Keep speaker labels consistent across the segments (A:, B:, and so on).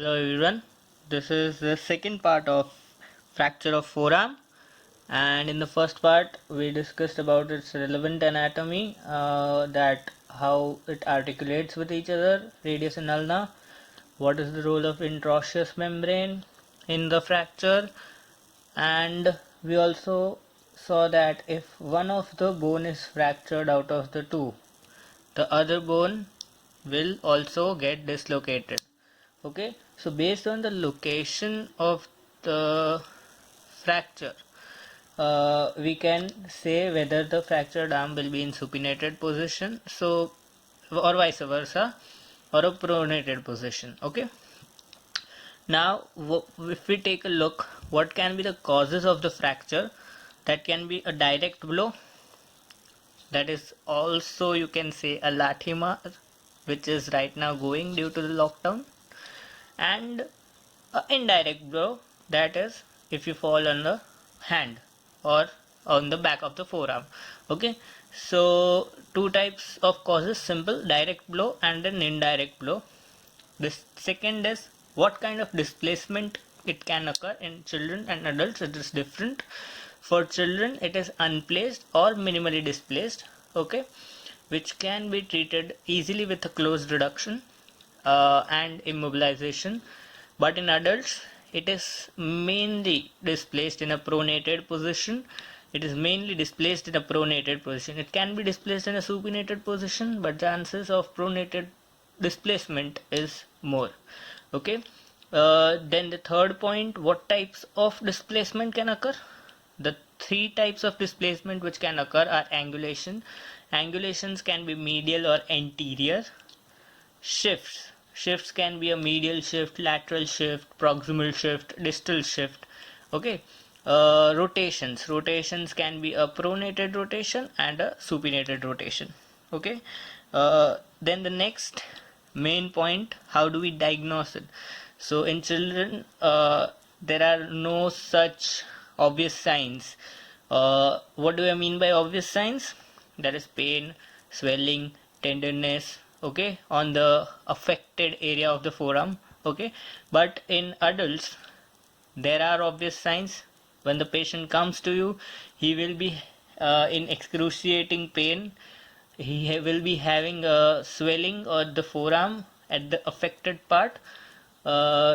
A: Hello everyone, this is the second part of fracture of forearm, and in the first part we discussed about its relevant anatomy, that how it articulates with each other, radius and ulna, what is the role of interosseous membrane in the fracture, and we also saw that if one of the bone is fractured out of the two, the other bone will also get dislocated. Okay, so based on the location of the fracture, we can say whether the fractured arm will be in supinated position, so or vice versa, or a pronated position. Okay, now if we take a look, what can be the causes of the fracture? That can be a direct blow, that is also you can say a lathima, which is right now going due to the lockdown, and indirect blow, that is if you fall on the hand or on the back of the forearm. Okay, so two types of causes: simple direct blow and an indirect blow. This second is what kind of displacement it can occur in children and adults. It is different. For children it is unplaced or minimally displaced, okay, which can be treated easily with a closed reduction and immobilization. But in adults it is mainly displaced in a pronated position. It is mainly displaced in a pronated position. It can be displaced in a supinated position, but chances of pronated displacement is more. Okay, then the third point, what types of displacement can occur? The three types of displacement which can occur are angulation. Angulations can be medial or anterior. Shifts can be a medial shift, lateral shift, proximal shift, distal shift. Okay, rotations can be a pronated rotation and a supinated rotation. Okay, then the next main point, how do we diagnose it? So in children there are no such obvious signs. What do I mean by obvious signs? That is pain, swelling, tenderness, okay, on the affected area of the forearm. Okay, but in adults there are obvious signs. When the patient comes to you, he will be in excruciating pain. He will be having a swelling on the forearm at the affected part.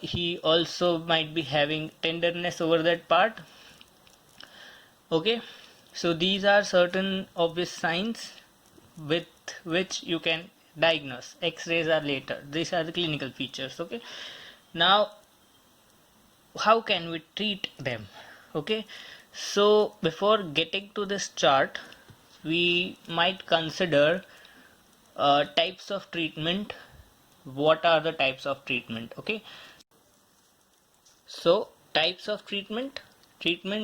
A: He also might be having tenderness over that part. Okay, so these are certain obvious signs with which you can diagnose. X-rays are later. These are the clinical features. Okay, now how can we treat them? Okay, so before getting to this chart, we might consider types of treatment. What are the types of treatment? Okay, so types of treatment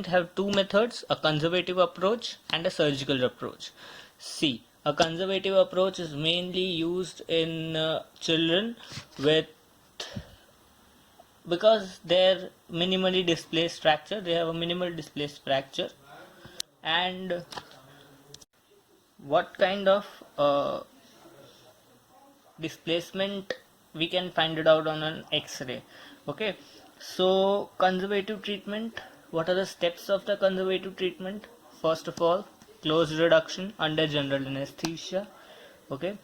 A: have two methods: a conservative approach and a surgical approach. See, a conservative approach is mainly used in children with, because they're minimally displaced fracture, they have a minimal displaced fracture. And what kind of displacement, we can find it out on an x-ray. Okay, so conservative treatment, what are the steps of the conservative treatment? First of all, closed reduction under general anesthesia. Okay,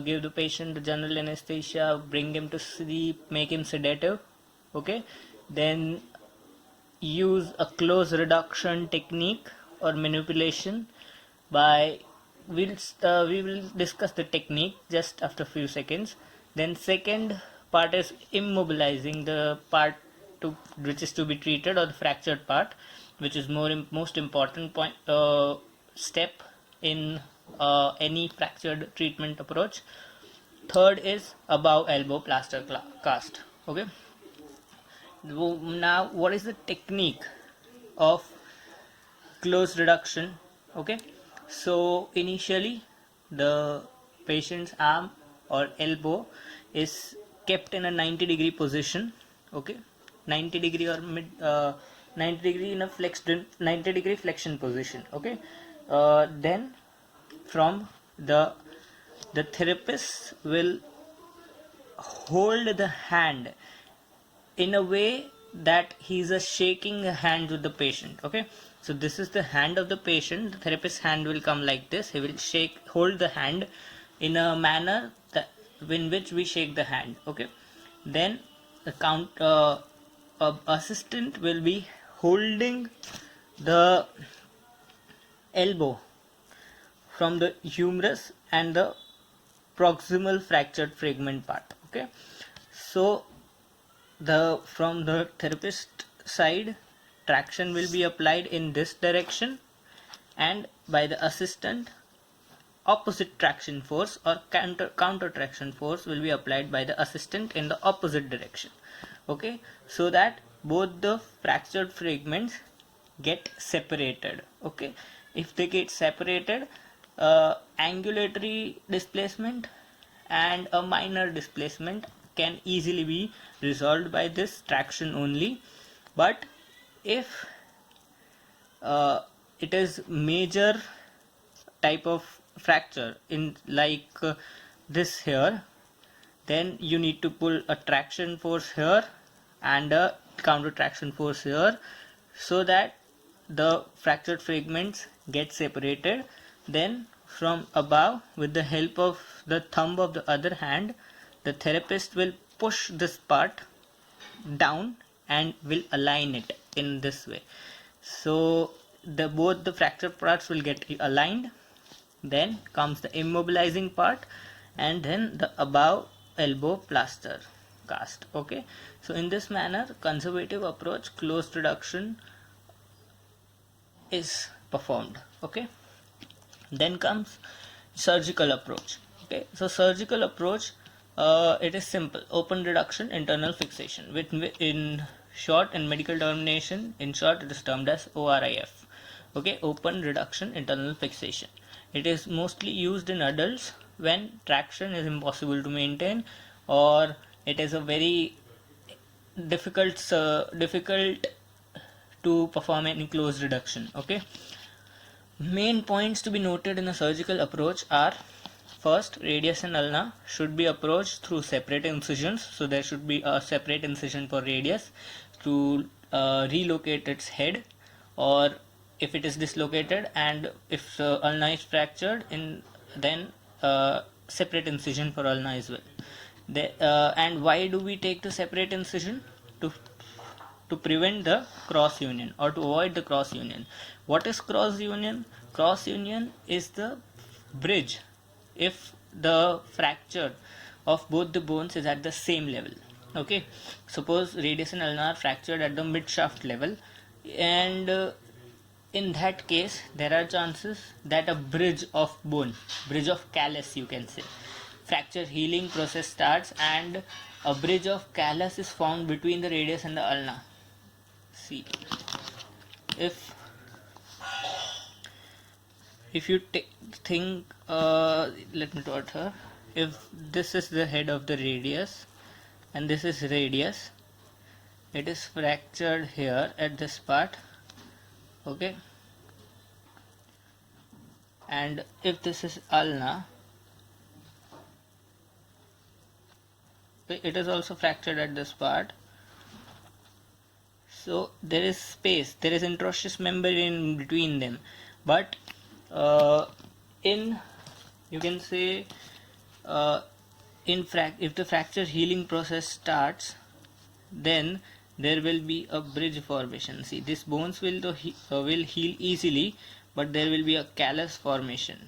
A: give the patient the general anesthesia, bring him to sleep, make him sedative. Okay, then use a close reduction technique or manipulation by, we will discuss the technique just after few seconds. Then second part is immobilizing the part to which is to be treated, or the fractured part, which is most important point, step in any fractured treatment approach. Third is above elbow plaster cast. Okay, now what is the technique of close reduction? Okay, so initially the patient's arm or elbow is kept in a 90-degree position. Okay, 90 degree or 90 degree in a flexed 90-degree flexion position. Okay, then from the therapist will hold the hand in a way that he's shaking hand with the patient. Okay, so this is the hand of the patient. The therapist's hand will come like this. He will hold the hand in a manner that in which we shake the hand. Okay, then the assistant will be holding the elbow from the humerus and the proximal fractured fragment part. Okay, so from the therapist side, traction will be applied in this direction, and by the assistant, opposite traction force or counter traction force will be applied by the assistant in the opposite direction. Okay, so that both the fractured fragments get separated. Okay, if they get separated, angulatory displacement and a minor displacement can easily be resolved by this traction only. But if it is major type of fracture in this here, then you need to pull a traction force here and a counter traction force here, so that the fractured fragments get separated. Then from above, with the help of the thumb of the other hand, the therapist will push this part down and will align it in this way. So both the fractured parts will get aligned. Then comes the immobilizing part, and then the above elbow plaster cast. Okay, so in this manner, conservative approach, closed reduction is performed. Okay, then comes surgical approach. Okay, so surgical approach, it is simple: open reduction, internal fixation. In short, in medical termination, in short, it is termed as ORIF. Okay, open reduction, internal fixation. It is mostly used in adults when traction is impossible to maintain, or it is a very difficult to perform any closed reduction. Okay, main points to be noted in a surgical approach are: first, radius and ulna should be approached through separate incisions. So there should be a separate incision for radius to relocate its head, or if it is dislocated and if ulna is fractured, then separate incision for ulna as well. And why do we take the separate incision? To prevent the cross union, or to avoid the cross union. What is cross union? Cross union is the bridge if the fracture of both the bones is at the same level. Okay, suppose radius and ulnar are fractured at the mid shaft level, and in that case there are chances that a bridge of callus, you can say, fracture healing process starts, and a bridge of callus is formed between the radius and the ulna. See, if you think, let me dot here. If this is the head of the radius and this is radius, it is fractured here at this part. Okay, and if this is ulna, it is also fractured at this part. So there is space, there is interosseous membrane in between them. But you can say, if the fracture healing process starts, then there will be a bridge formation. See, these bones will heal easily, but there will be a callus formation.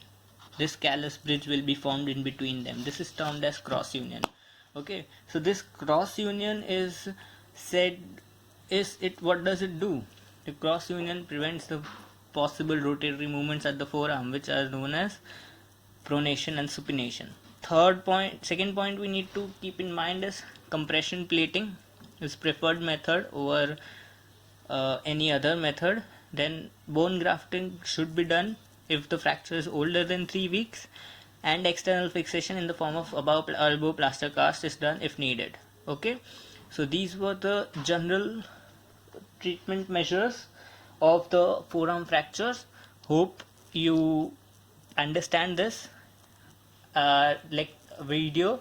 A: This callus bridge will be formed in between them. This is termed as cross union. Okay, so this cross union what does it do? The cross union prevents the possible rotatory movements at the forearm, which are known as pronation and supination. Second point we need to keep in mind is compression plating is preferred method over any other method. Then bone grafting should be done if the fracture is older than 3 weeks, and external fixation in the form of above elbow plaster cast is done if needed. Okay, so these were the general treatment measures of the forearm fractures. Hope you understand this like video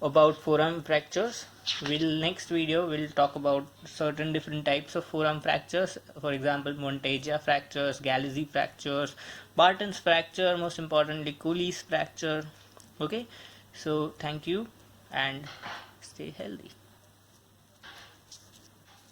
A: about forearm fractures. Next video we'll talk about certain different types of forearm fractures. For example, Monteggia fractures, Galeazzi fractures, Barton's fracture, most importantly Cooley's fracture. Okay, so thank you and stay healthy.